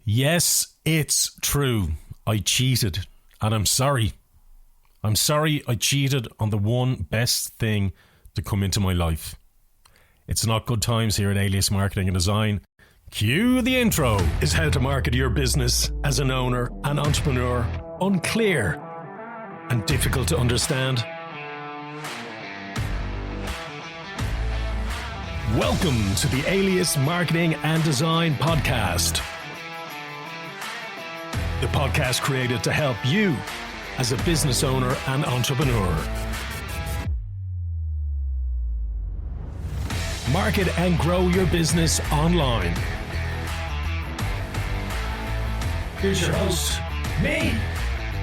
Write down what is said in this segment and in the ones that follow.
Yes, it's true. I cheated, and I'm sorry. I'm sorry I cheated on the one best thing to come into my life. It's not good times here at Alias Marketing and Design. Cue the intro. Is how to market your business as an owner and entrepreneur unclear and difficult to understand? Welcome to the Alias Marketing and Design podcast. The podcast created to help you as a business owner and entrepreneur. Market and grow your business online. Here's your host, me,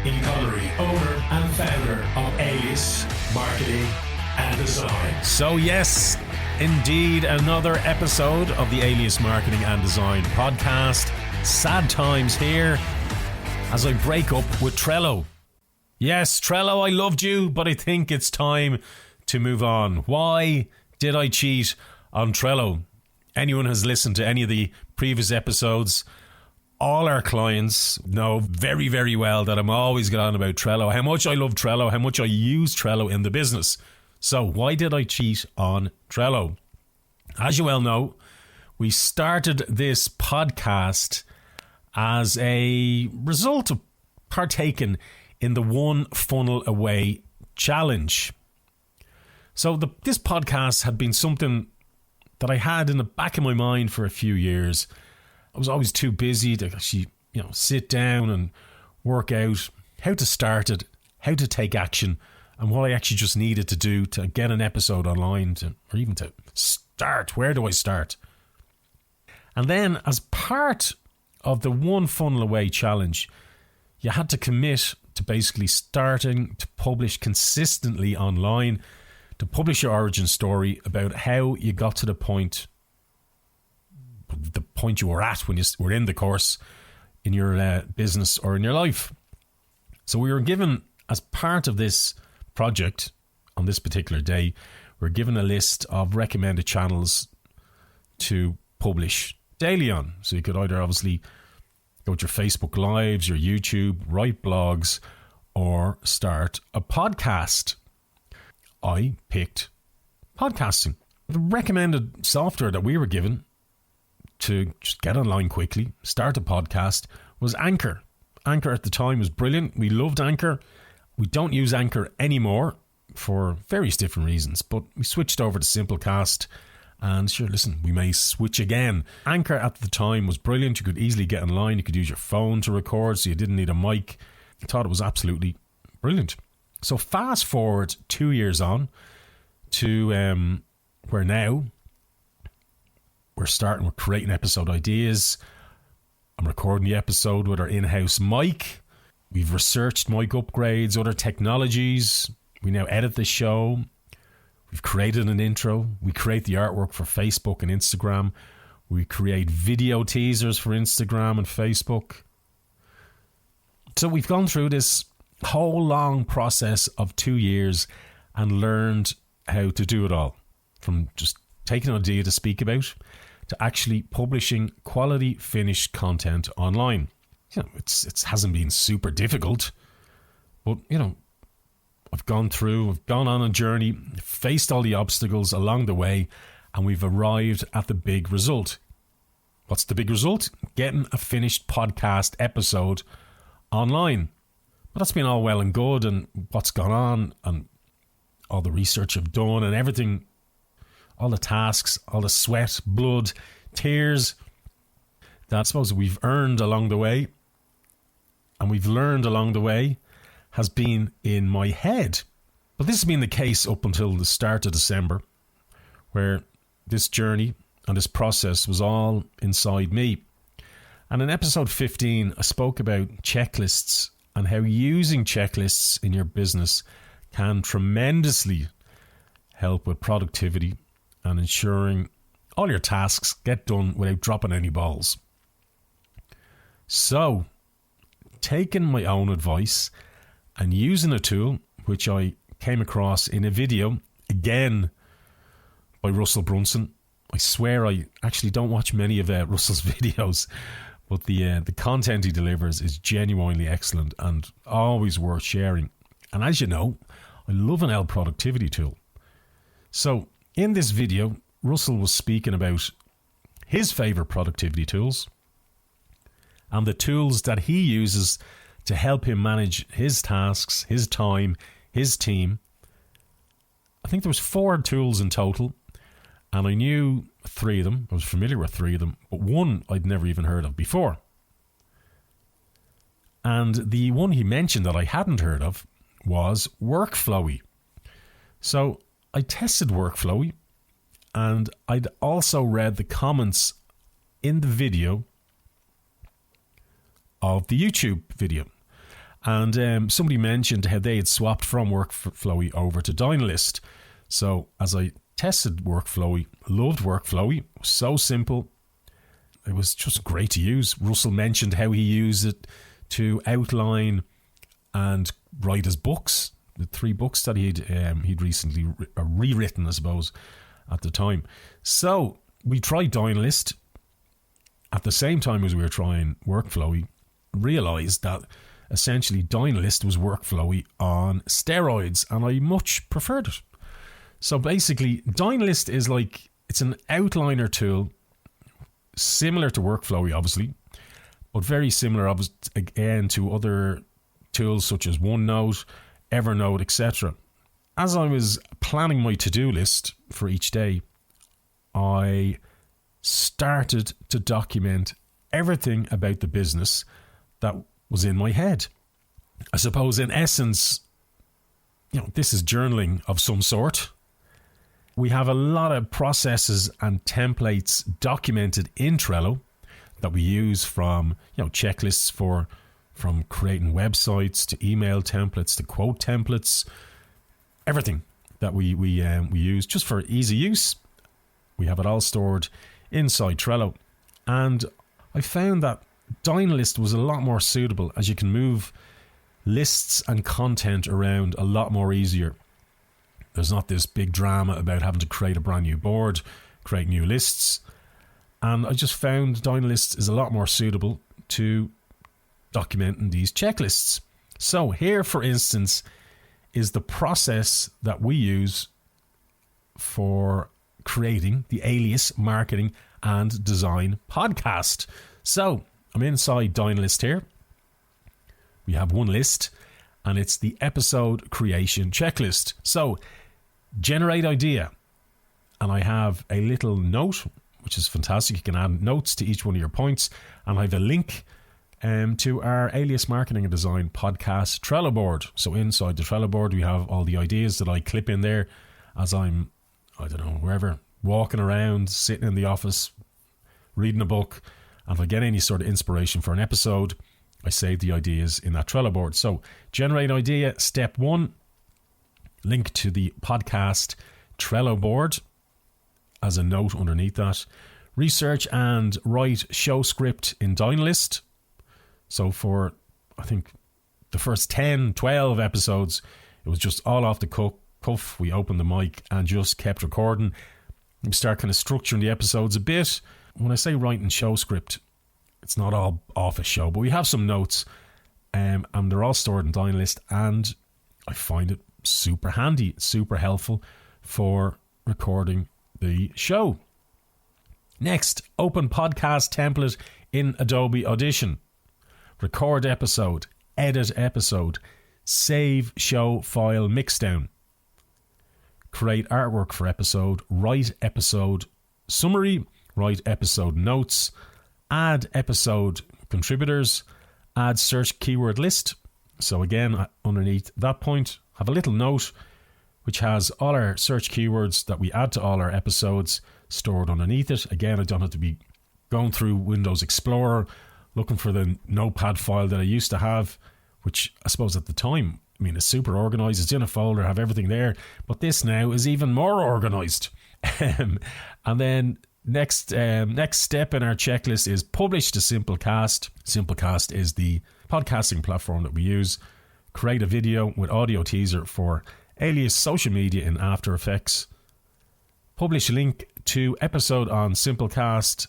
Ian Connery, owner and founder of Alias Marketing and Design. So yes, indeed, another episode of the Alias Marketing and Design podcast. Sad times here as I break up with Trello. Yes, Trello, I loved you, but I think it's time to move on. Why did I cheat on Trello? Anyone has listened to any of the previous episodes, all our clients know very, very well that I'm always going on about Trello, how much I love Trello, how much I use Trello in the business. So why did I cheat on Trello? As you well know, we started this podcast as a result of partaking in the One Funnel Away challenge. So this podcast had been something that I had in the back of my mind for a few years. I was always too busy to actually, sit down and work out how to start it, how to take action, and what I actually just needed to do to get an episode online, or even to start. Where do I start? And then, as part of the One Funnel Away challenge, you had to commit to basically starting to publish consistently online, to publish your origin story about how you got to the point you were at when you were in the course in your business or in your life. So we were given, as part of this project on this particular day, we're given a list of recommended channels to publish daily on. So you could either obviously go with your Facebook Lives, your YouTube, write blogs, or start a podcast. I picked podcasting. The recommended software that we were given to just get online quickly, start a podcast, was Anchor. Anchor at the time was brilliant. We loved Anchor. We don't use Anchor anymore for various different reasons, but we switched over to Simplecast. And sure, listen, we may switch again. Anchor at the time was brilliant. You could easily get online. You could use your phone to record, so you didn't need a mic. I thought it was absolutely brilliant. So fast forward 2 years on to where now we're creating episode ideas. I'm recording the episode with our in-house mic. We've researched mic upgrades, other technologies. We now edit the show. We've created an intro. We create the artwork for Facebook and Instagram. We create video teasers for Instagram and Facebook. So we've gone through this whole long process of 2 years and learned how to do it all. From just taking an idea to speak about to actually publishing quality finished content online. It hasn't been super difficult, but I've gone on a journey, faced all the obstacles along the way, and we've arrived at the big result. What's the big result? Getting a finished podcast episode online. But that's been all well and good, and what's gone on, and all the research I've done, and everything, all the tasks, all the sweat, blood, tears that I suppose we've earned along the way, and we've learned along the way, has been in my head. But this has been the case up until the start of December, where this journey and this process was all inside me. And in episode 15, I spoke about checklists and how using checklists in your business can tremendously help with productivity and ensuring all your tasks get done without dropping any balls. So, taking my own advice and using a tool which I came across in a video, again by Russell Brunson. I swear I actually don't watch many of Russell's videos, But the content he delivers is genuinely excellent and always worth sharing. And as you know, I love an L productivity tool. So in this video, Russell was speaking about his favourite productivity tools and the tools that he uses to help him manage his tasks, his time, his team. I think there was 4 tools in total, and I knew 3 of them. I was familiar with 3 of them, but one I'd never even heard of before. And the one he mentioned that I hadn't heard of was Workflowy. So I tested Workflowy, and I'd also read the comments in the video of the YouTube video. And somebody mentioned how they had swapped from Workflowy over to Dynalist. So as I tested Workflowy, loved Workflowy, so simple. It was just great to use. Russell mentioned how he used it to outline and write his books, the 3 books that he'd recently rewritten, I suppose, at the time. So we tried Dynalist at the same time as we were trying Workflowy, realised that essentially Dynalist was Workflowy on steroids, and I much preferred it. So basically, Dynalist is like, it's an outliner tool, similar to Workflowy, obviously, but very similar, again, to other tools such as OneNote, Evernote, etc. As I was planning my to-do list for each day, I started to document everything about the business that was in my head. I suppose in essence, this is journaling of some sort. We have a lot of processes and templates documented in Trello that we use, from checklists from creating websites to email templates to quote templates, everything that we use just for easy use. We have it all stored inside Trello, and I found that Dynalist was a lot more suitable, as you can move lists and content around a lot more easier. There's not this big drama about having to create a brand new board, create new lists. And I just found Dynalist is a lot more suitable to documenting these checklists. So here, for instance, is the process that we use for creating the Alias Marketing and Design podcast. So I'm inside Dynalist here. We have one list, and it's the episode creation checklist. So generate idea, and I have a little note, which is fantastic. You can add notes to each one of your points, and I have a link to our Alias Marketing and Design podcast Trello board. So inside the Trello board, we have all the ideas that I clip in there as I'm, wherever, walking around, sitting in the office, reading a book. And if I get any sort of inspiration for an episode, I save the ideas in that Trello board. So generate idea, step 1, link to the podcast Trello board as a note underneath that. Research and write show script in Dynalist. So for, I think, the first 10, 12 episodes, it was just all off the cuff. We opened the mic and just kept recording. We start kind of structuring the episodes a bit. When I say writing show script, it's not all off a show, but we have some notes, and they're all stored in Dynalist, and I find it super handy, super helpful for recording the show. Next, open podcast template in Adobe Audition. Record episode, edit episode, save show file mixdown. Create artwork for episode, write episode summary, write episode notes, add episode contributors, add search keyword list. So again, underneath that point, have a little note which has all our search keywords that we add to all our episodes stored underneath it. Again, I don't have to be going through Windows Explorer looking for the notepad file that I used to have, which I suppose at the time, it's super organized. It's in a folder, have everything there. But this now is even more organized. And then next step in our checklist is publish to Simplecast. Simplecast is the podcasting platform that we use. Create a video with audio teaser for Alias social media in After Effects. Publish a link to episode on Simplecast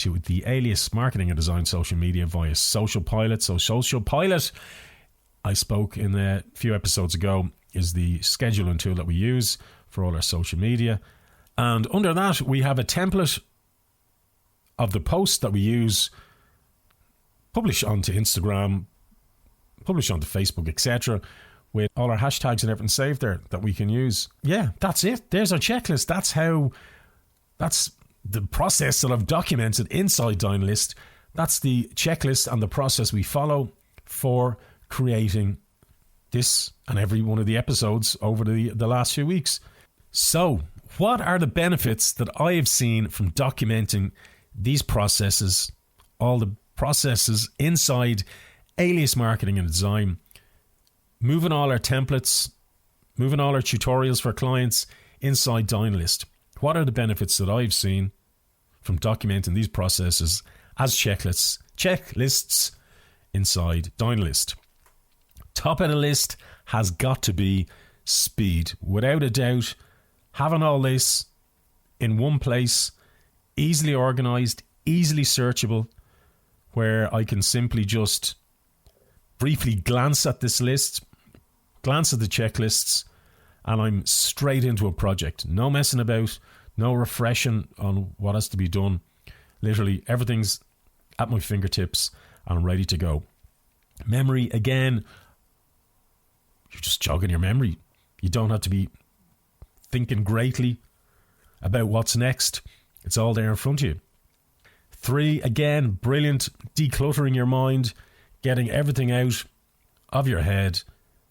to the Alias Marketing and Design social media via Social Pilot. So Social Pilot, I spoke in a few episodes ago, is the scheduling tool that we use for all our social media. And under that, we have a template of the posts that we use, publish onto Instagram, publish onto Facebook, etc., with all our hashtags and everything saved there that we can use. Yeah, that's it. There's our checklist. That's the process that I've documented inside Dynalist. That's the checklist and the process we follow for creating this and every one of the episodes over the last few weeks. So, what are the benefits that I have seen from documenting these processes, all the processes inside Alias Marketing and Design, moving all our templates, moving all our tutorials for clients inside Dynalist? What are the benefits that I've seen from documenting these processes as checklists inside Dynalist? Top of the list has got to be speed. Without a doubt, having all this in one place, easily organized, easily searchable, where I can simply just briefly glance at this list, glance at the checklists, and I'm straight into a project. No messing about, no refreshing on what has to be done. Literally, everything's at my fingertips and I'm ready to go. Memory, again, you're just jogging your memory. You don't have to be thinking greatly about what's next. It's all there in front of you. 3, again, brilliant. Decluttering your mind, getting everything out of your head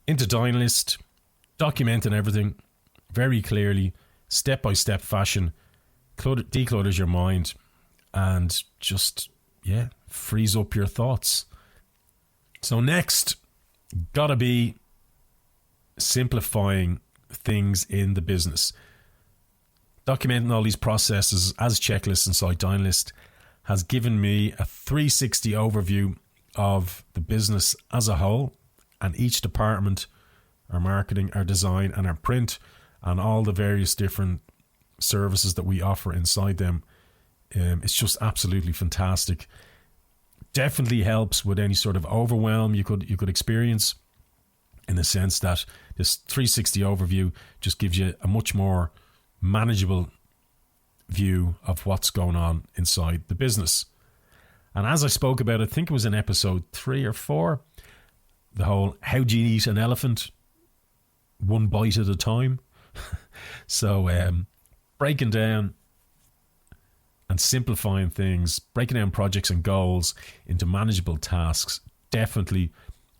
into Dynalist, documenting everything very clearly, step-by-step fashion, declutters your mind and just, frees up your thoughts. So next, gotta be simplifying things in the business. Documenting all these processes as checklists inside Dynalist has given me a 360 overview of the business as a whole and each department, our marketing, our design and our print, and all the various different services that we offer inside them. It's just absolutely fantastic. Definitely helps with any sort of overwhelm you could experience, in the sense that this 360 overview just gives you a much more manageable view of what's going on inside the business. And as I spoke about, I think it was in episode 3 or 4, the whole how do you eat an elephant? One bite at a time. So breaking down and simplifying things, breaking down projects and goals into manageable tasks definitely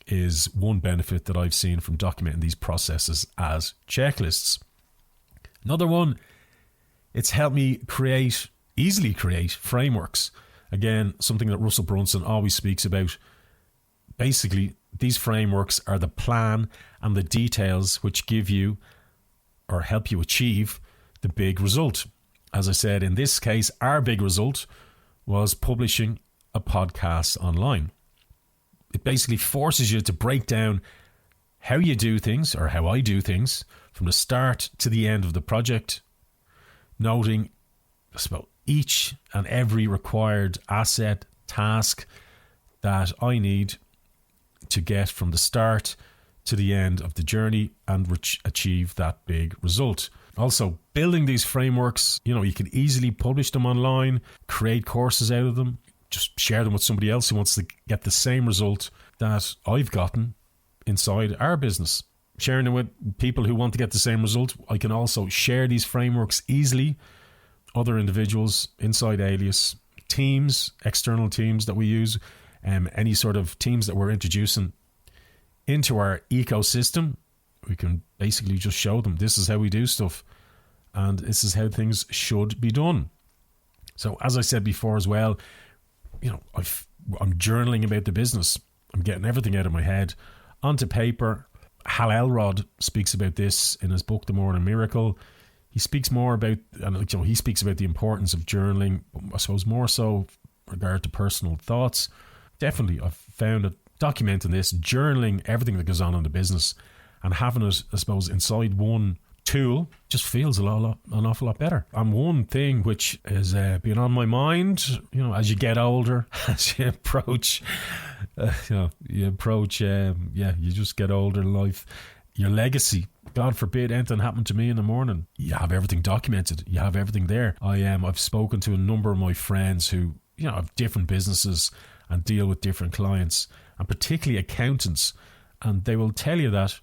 is one benefit that I've seen from documenting these processes as checklists. Another one, it's helped me easily create frameworks. Again, something that Russell Brunson always speaks about. Basically, these frameworks are the plan and the details which give you or help you achieve the big result. As I said, in this case, our big result was publishing a podcast online. It basically forces you to break down how you do things, or how I do things, from the start to the end of the project, noting each and every required asset, task that I need to get from the start to the end of the journey and achieve that big result. Also, building these frameworks, you can easily publish them online, create courses out of them, just share them with somebody else who wants to get the same result that I've gotten inside our business. Sharing it with people who want to get the same result. I can also share these frameworks easily. Other individuals inside Alias, teams, external teams that we use, any sort of teams that we're introducing into our ecosystem, we can basically just show them this is how we do stuff and this is how things should be done. So as I said before as well, I'm journaling about the business. I'm getting everything out of my head onto paper. Hal Elrod speaks about this in his book, The Morning Miracle. He speaks more about, he speaks about the importance of journaling, I suppose more so regard to personal thoughts. Definitely, I've found that documenting this, journaling everything that goes on in the business and having it, I suppose, inside one tool just feels an awful lot better. And one thing which has been on my mind, as you get older, as you approach, you just get older in life. Your legacy. God forbid anything happened to me in the morning. You have everything documented. You have everything there. I've spoken to a number of my friends who, have different businesses and deal with different clients, and particularly accountants. And they will tell you that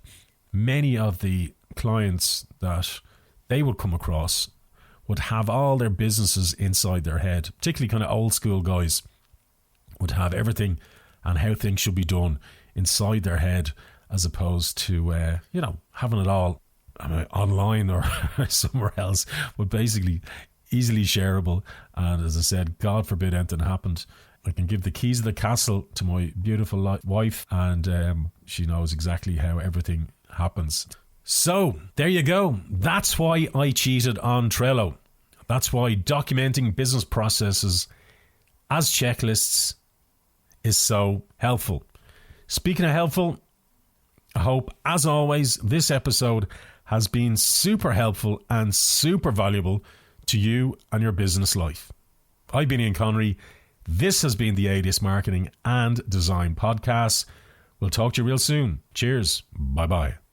many of the clients that they would come across would have all their businesses inside their head, particularly kind of old school guys would have everything and how things should be done inside their head, as opposed to having it all online or somewhere else, but basically easily shareable. And as I said, God forbid anything happened, I can give the keys of the castle to my beautiful wife, and she knows exactly how everything happens. So, there you go. That's why I cheated on Trello. That's why documenting business processes as checklists is so helpful. Speaking of helpful, I hope, as always, this episode has been super helpful and super valuable to you and your business life. I've been Ian Connery. This has been the ADIS Marketing and Design Podcast. We'll talk to you real soon. Cheers. Bye-bye.